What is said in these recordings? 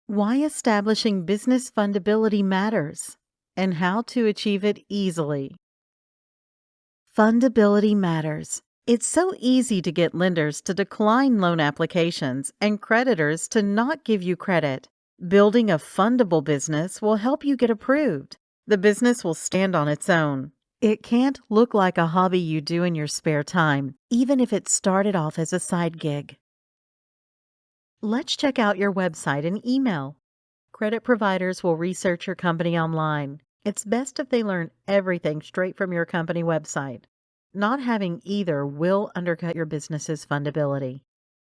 Why establishing business fundability matters and how to achieve it easily. Fundability matters. It's so easy to get lenders to decline loan applications and creditors to not give you credit. Building a fundable business will help you get approved. The business will stand on its own. It can't look like a hobby you do in your spare time, even if it started off as a side gig. Let's check out your website and email. Credit providers will research your company online. It's best if they learn everything straight from your company website. Not having either will undercut your business's fundability.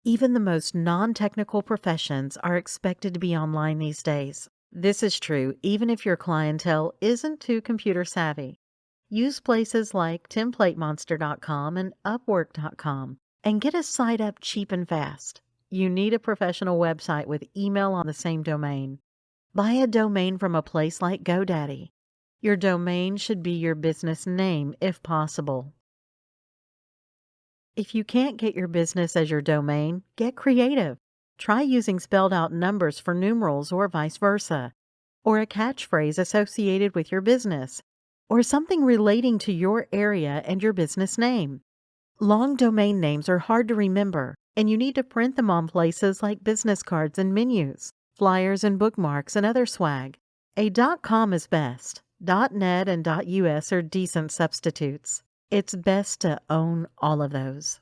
Even the most non-technical professions are expected to be online these days. This is true even if your clientele isn't too computer savvy. Use places like templatemonster.com and upwork.com and get a site up cheap and fast. You need a professional website with email on the same domain. Buy a domain from a place like GoDaddy. Your domain should be your business name if possible. If you can't get your business as your domain, get creative. Try using spelled out numbers for numerals or vice versa, or a catchphrase associated with your business, or something relating to your area and your business name. Long domain names are hard to remember, and you need to print them on places like business cards and menus, flyers and bookmarks, and other swag. A .com is best. .net and .us are decent substitutes. It's best to own all of those.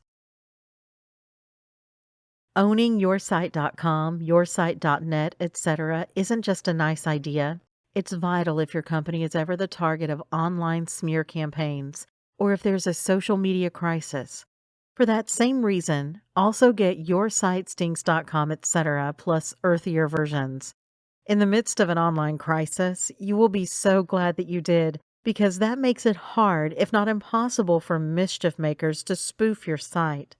Owning yoursite.com, yoursite.net, etc. isn't just a nice idea. It's vital if your company is ever the target of online smear campaigns or if there's a social media crisis. For that same reason, also get yoursitestinks.com, etc., plus earthier versions. In the midst of an online crisis, you will be so glad that you did, because that makes it hard, if not impossible, for mischief makers to spoof your site.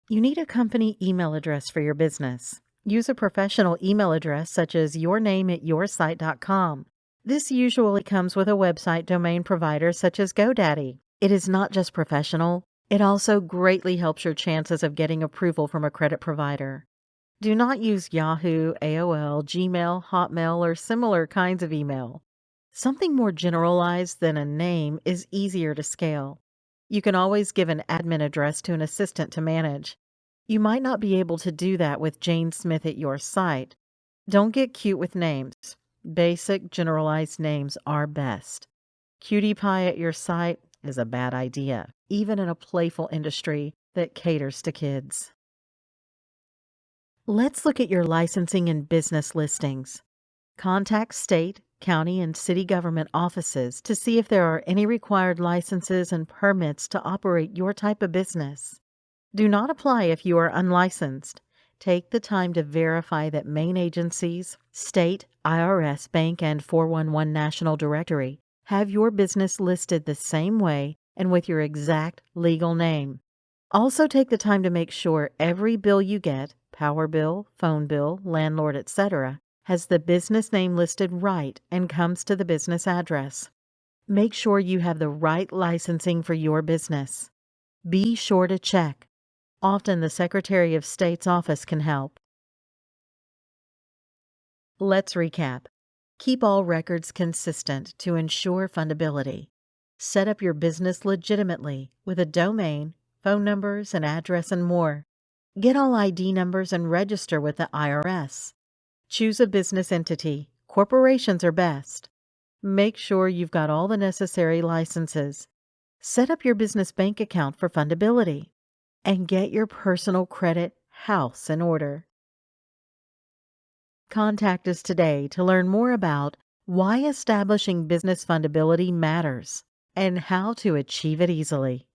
You need a company email address for your business. Use a professional email address such as yourname@yoursite.com. This usually comes with a website domain provider such as GoDaddy. It is not just professional, it also greatly helps your chances of getting approval from a credit provider. Do not use Yahoo, AOL, Gmail, Hotmail, or similar kinds of email. Something more generalized than a name is easier to scale. You can always give an admin address to an assistant to manage. You might not be able to do that with Jane Smith at your site. Don't get cute with names. Basic, generalized names are best. Cutie pie at your site is a bad idea, even in a playful industry that caters to kids. Let's look at your licensing and business listings. Contact state, county, and city government offices to see if there are any required licenses and permits to operate your type of business. Do not apply if you are unlicensed. Take the time to verify that main agencies, state, IRS, bank, and 411 National Directory have your business listed the same way and with your exact legal name. Also take the time to make sure every bill you get, power bill, phone bill, landlord, etc., has the business name listed right and comes to the business address. Make sure you have the right licensing for your business. Be sure to check. Often the Secretary of State's office can help. Let's recap. Keep all records consistent to ensure fundability. Set up your business legitimately with a domain, phone numbers, an address, and more. Get all ID numbers and register with the IRS. Choose a business entity. Corporations are best. Make sure you've got all the necessary licenses. Set up your business bank account for fundability. And get your personal credit house in order. Contact us today to learn more about why establishing business fundability matters and how to achieve it easily.